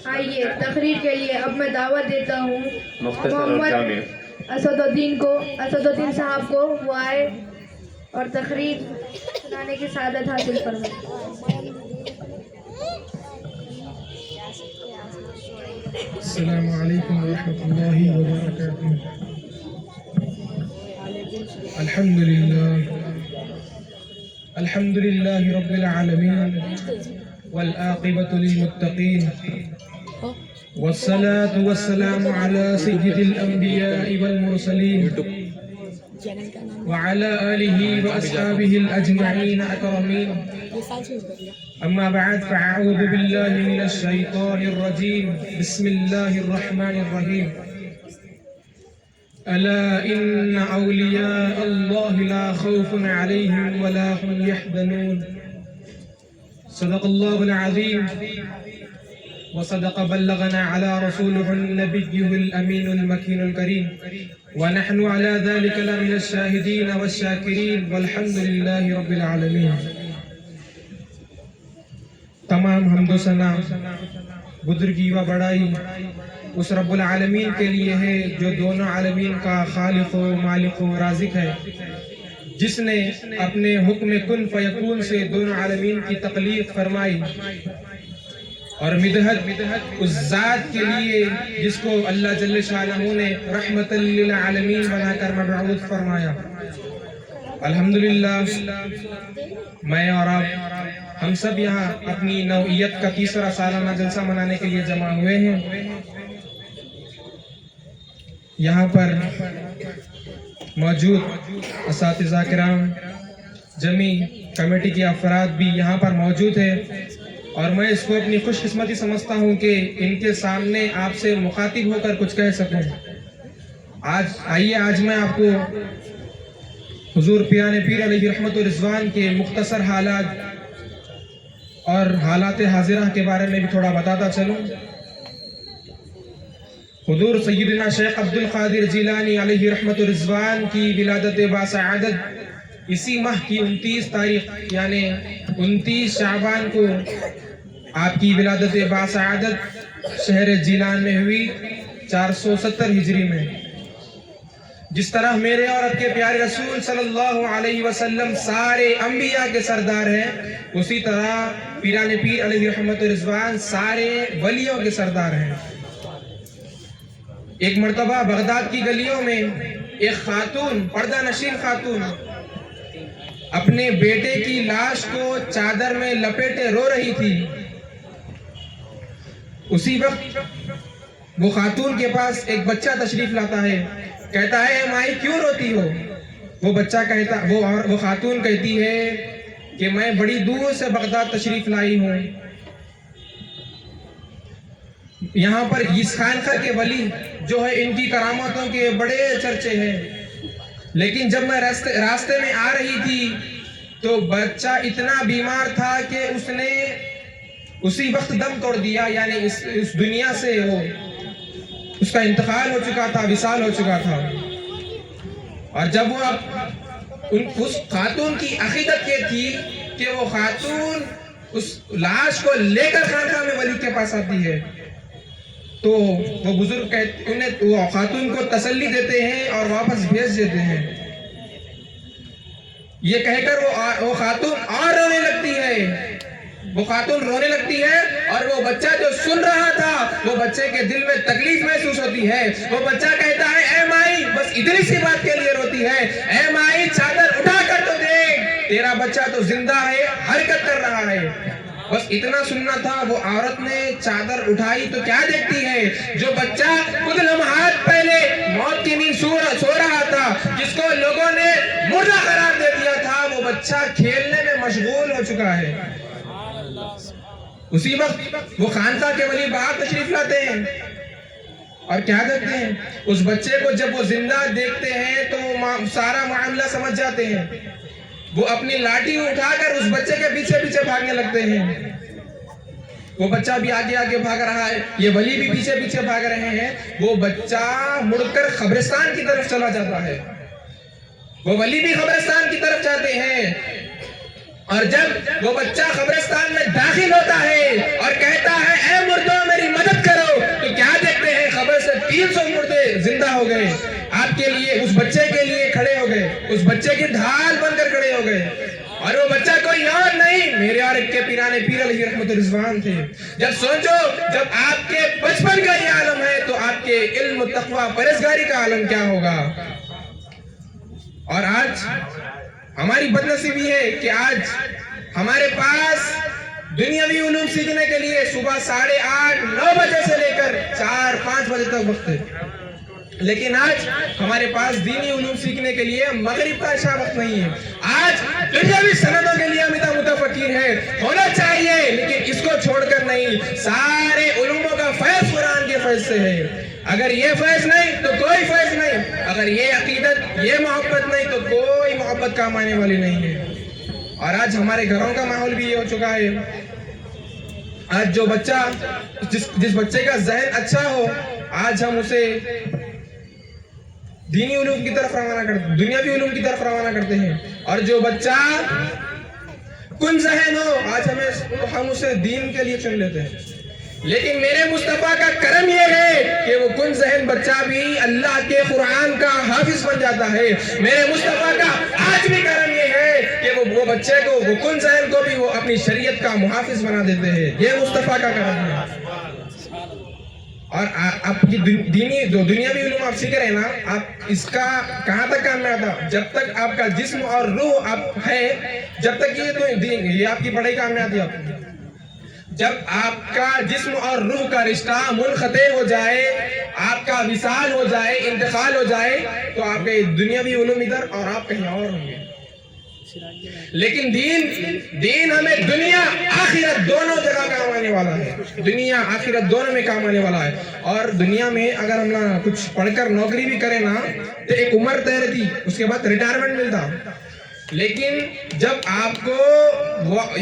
آئیے تقریر کے لیے اب میں دعوت دیتا ہوں محمد اسدالدین صاحب کو، وہ آئے اور تقریر سنانے کی سعادت حاصل فرمائے۔ السلام علیکم ورحمۃ اللہ وبرکاتہ۔ الحمد للہ رب العالمین والعاقبۃ للمتقین والصلاة والسلام على سید الانبیاء والمرسلین وعلى آلہ واصحابہ الاجمعین اکرمین، اما بعد فاعوذ باللہ من الشیطان الرجیم، بسم اللہ الرحمن الرحیم۔ الا ان اولیاء اللہ لا خوف علیہم ولا هم يحزنون، صدق اللہ العظیم وصدق بلغنا على رسوله النبي الامین المکین الکریم، ونحن على ذلك لمن الشاہدین والشاکرین والحمد للہ رب العالمین۔ تمام حمد و ثنا بزرگی و بڑائی اس رب العالمین کے لیے ہے جو دونوں عالمین کا خالق و مالک و رازق ہے، جس نے اپنے حکم کن فیکون سے دونوں عالمین کی تخلیق فرمائی، اور مدحت اس ذات کے لیے جس کو اللہ جل شانہ نے رحمت للعالمین بنا کر مبعوث فرمایا۔ الحمدللہ میں اور آپ ہم سب یہاں اپنی نوعیت کا تیسرا سالانہ جلسہ منانے کے لیے جمع ہوئے ہیں۔ یہاں پر موجود اساتذہ کرام، جمی کمیٹی کے افراد بھی یہاں پر موجود ہیں، اور میں اس کو اپنی خوش قسمتی سمجھتا ہوں کہ ان کے سامنے آپ سے مخاطب ہو کر کچھ کہہ سکوں۔ آج میں آپ کو حضور پیران پیر علیہ رحمت و رضوان کے مختصر حالات اور حالات حاضرہ کے بارے میں بھی تھوڑا بتاتا چلوں۔ حضور سیدنا شیخ عبد القادر جیلانی علیہ رحمت و رضوان کی ولادت باسعادت اسی ماہ کی 29 تاریخ یعنی 29 شعبان کو آپ کی ولادت باسعادت شہر جیلان میں ہوئی 470 ہجری میں۔ جس طرح میرے اور آپ کے پیارے رسول صلی اللہ علیہ وسلم سارے انبیاء کے سردار ہیں، اسی طرح پیران پیر علیہ رحمت و رضوان سارے ولیوں کے سردار ہیں۔ ایک مرتبہ بغداد کی گلیوں میں ایک خاتون، پردہ نشین خاتون، اپنے بیٹے کی لاش کو چادر میں لپیٹے رو رہی تھی۔ اسی وقت وہ خاتون کے پاس ایک بچہ تشریف لاتا ہے، کہتا ہے اے مائی کیوں روتی ہو؟ وہ خاتون کہتی ہے کہ میں بڑی دور سے بغداد تشریف لائی ہوں، یہاں پر اس خانقاہ کے ولی جو ہے ان کی کرامتوں کے بڑے چرچے ہیں، لیکن جب میں راستے میں آ رہی تھی تو بچہ اتنا بیمار تھا کہ اس نے اسی وقت دم توڑ دیا، یعنی اس دنیا سے وہ اس کا انتقال ہو چکا تھا، وصال ہو چکا تھا۔ اور جب وہ اس خاتون کی عقیدت یہ تھی کہ وہ خاتون اس لاش کو لے کر خانقاہ میں ولی کے پاس آتی ہے، تو وہ بزرگ وہ خاتون کو تسلی دیتے ہیں اور واپس بھیج دیتے ہیں۔ یہ کہہ کر وہ خاتون اور رونے لگتی ہے، اور وہ بچہ جو سن رہا تھا وہ بچے کے دل میں تکلیف محسوس ہوتی ہے۔ وہ بچہ کہتا ہے اے مائی، بس اتنی سی بات کے لیے روتی ہے، اے مائی چادر اٹھا کر تو دیکھ، تیرا بچہ تو زندہ ہے، حرکت کر رہا ہے۔ بس اتنا سننا تھا۔ وہ عورت نے چادر اٹھائی تو کیا دیکھتی ہے؟ جو بچہ کچھ لمحات پہلے موت کی نیند سو رہا تھا، جس کو لوگوں نے مردہ قرار دے دیا تھا، وہ بچہ کھیلنے میں مشغول ہو چکا ہے۔ اسی وقت وہ خانقاہ کے ولی باہر تشریف لاتے ہیں اور کیا دیکھتے ہیں؟ اس بچے کو جب وہ زندہ دیکھتے ہیں تو وہ سارا معاملہ سمجھ جاتے ہیں۔ وہ اپنی لاٹھی اٹھا کر اس بچے کے پیچھے پیچھے بھاگنے لگتے ہیں۔ وہ بچہ بھی آگے آگے بھاگ رہا ہے، یہ ولی بھی پیچھے پیچھے بھاگ رہے ہیں۔ وہ بچہ مڑ کر قبرستان کی طرف چلا جاتا ہے، وہ ولی بھی قبرستان کی طرف جاتے ہیں۔ اور جب وہ بچہ قبرستان میں داخل ہوتا ہے اور کہتا ہے اے مردوں میری مدد کرو، تو کیا دیکھتے ہیں قبر سے 300 مردے زندہ ہو گئے، آپ کے لیے، اس بچے کے لیے کھڑے ہو گئے، اس بچے کی ڈھال بن کر کھڑے ہو گئے۔ اور وہ بچہ کوئی اور نہیں، میرے اور ایک کے پیرانے پیر علیہ رحمت رضوان تھے۔ جب سوچو، جب آپ کے بچپن کا یہ عالم ہے تو آپ کے علم، تقوی، پرہیزگاری کا عالم کیا ہوگا۔ اور آج ہماری بد نصیبی ہے کہ آج ہمارے پاس دنیاوی علوم سیکھنے کے لیے صبح 8:30 9 بجے سے لے کر 4 5 بجے تک وقت ہے، لیکن آج ہمارے پاس دینی علوم سیکھنے کے لیے مغرب کا عشاء وقت نہیں ہے۔ آج دنیاوی سندوں کے لیے ہم متفکر ہے، ہونا چاہیے، لیکن اس کو چھوڑ کر نہیں۔ سارے علوموں کا فیض قرآن کے فیض سے ہے۔ اگر یہ فیض نہیں تو کوئی فیض نہیں، اگر یہ عقیدت، یہ محبت نہیں تو کوئی محبت کام آنے والی نہیں ہے۔ اور آج ہمارے گھروں کا ماحول بھی یہ ہو چکا ہے۔ آج جو بچہ، جس بچے کا ذہن اچھا ہو، آج ہم اسے دینی علوم کی طرف روانہ کرتے، دنیاوی علوم کی طرف روانہ کرتے ہیں، اور جو بچہ کن ذہن ہو، آج ہم اسے دین کے لیے چن لیتے ہیں۔ لیکن میرے مصطفیٰ کا کرم یہ ہے کہ وہ کن ذہن بچہ بھی اللہ کے قرآن کا حافظ بن جاتا ہے۔ میرے مصطفیٰ کا آج بھی کرم یہ ہے کہ وہ بچے کو، وہ کن ذہن کو بھی وہ اپنی شریعت کا محافظ بنا دیتے ہیں۔ یہ مصطفیٰ کا کرم ہے۔ اور آپ کی دینی جو دنیاوی علوم آپ سیکھ رہے ہیں نا، آپ اس کا کہاں تک کام میں آتا؟ جب تک آپ کا جسم اور روح آپ ہے، جب تک یہ آپ کی پڑھائی کام میں آتی ہے۔ جب آپ کا جسم اور روح کا رشتہ منقطع ہو جائے، آپ کا وصال ہو جائے، انتقال ہو جائے، تو آپ کے دنیاوی علوم ادھر اور آپ کہیں اور ہوں گے۔ لیکن دین ہمیں دنیا آخرت دونوں جگہ کام آنے والا ہے۔ دنیا آخرت دونوں میں کام آنے والا ہے۔ اور دنیا میں اگر ہم کچھ پڑھ کر نوکری بھی کریں نا تو ایک عمر طے رہتی، اس کے بعد ریٹائرمنٹ ملتا۔ لیکن جب آپ کو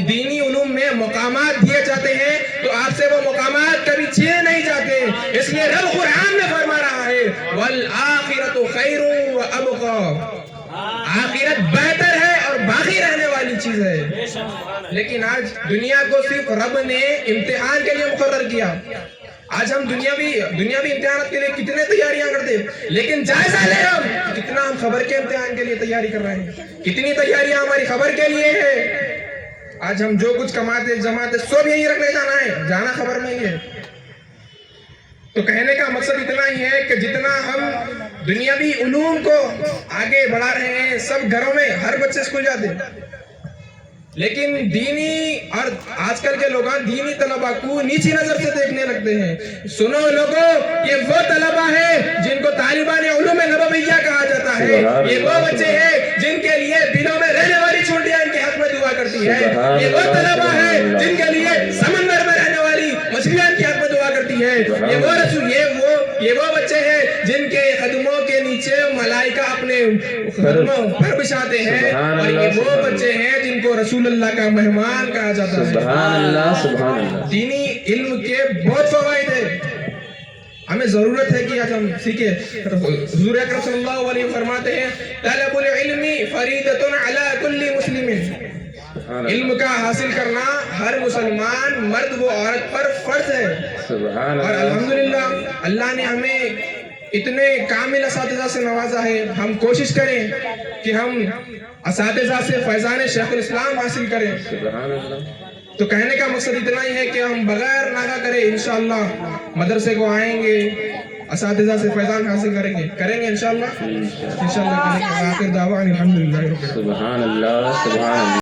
دینی علوم میں مقامات دیے جاتے ہیں تو آپ سے وہ مقامات کبھی چھینے نہیں جاتے۔ اس لیے رب قرآن میں فرما رہا ہے وَالْآخِرَةُ خَيْرٌ وَأَبْقَىٰ، آخرت بہتر ہے اور باقی رہنے والی چیز ہے۔ لیکن آج دنیا کو صرف رب نے امتحان کے لیے مقرر کیا۔ آج ہم دنیاوی امتحانات کے لیے کتنے تیاریاں کرتے ہیں، لیکن جائزہ لیں ہم کتنا ہم خبر کے امتحان کے لیے تیاری کر رہے ہیں، کتنی تیاریاں ہماری خبر کے لیے ہے۔ آج ہم جو کچھ کماتے جماتے سب یہی رکھنے جانا ہے، جانا خبر میں ہی ہے۔ تو کہنے کا مقصد اتنا ہی ہے کہ جتنا ہم دنیاوی علوم کو آگے بڑھا رہے ہیں، سب گھروں میں ہر بچے اسکول جاتے ہیں، لیکن دینی اور آج کل کے لوگ دینی طلبہ کو نیچی نظر سے دیکھنے لگتے ہیں۔ سنو لوگوں، یہ وہ طلبہ ہیں جن کو طالبان علوم نبویہ کہا جاتا ہے۔ یہ وہ بچے ہیں جن کے لیے بلوں میں رہنے والی چونٹیاں ان کے حق میں دعا کرتی ہے۔ یہ وہ طلبہ ہیں جن کے لیے سمندر میں رہنے والی مچھلیاں ان کے حق میں دعا کرتی ہے۔ یہ وہ بچے ہیں جن کے قدموں کے نیچے ملائکہ اپنے قدموں پر بچھاتے ہیں، اور یہ وہ بچے ہیں جن کو رسول اللہ کا مہمان کہا جاتا ہے۔ سبحان اللہ، سبحان اللہ۔ دینی علم کے بہت فوائد ہیں، ہمیں ضرورت ہے کہ آج ہم سیکھیں۔ حضور اکرم صلی اللہ علیہ وسلم فرماتے ہیں طلب العلم فریضۃ علی کل مسلم، علم کا حاصل کرنا ہر مسلمان مرد و عورت پر فرض ہے۔ سبحان اور اللہ۔ الحمدللہ اللہ نے ہمیں اتنے کامل اساتذہ سے نوازا ہے۔ ہم کوشش کریں کہ ہم اساتذہ سے فیضان شیخ الاسلام حاصل کریں۔ سبحان اللہ۔ تو کہنے کا مقصد اتنا ہی ہے کہ ہم بغیر ناغہ کرے انشاءاللہ مدرسے کو آئیں گے، اساتذہ سے فیضان حاصل کریں گے انشاءاللہ کریں گے۔ آخر دعوان الحمدللہ۔ سبحان اللہ، سبحان اللہ۔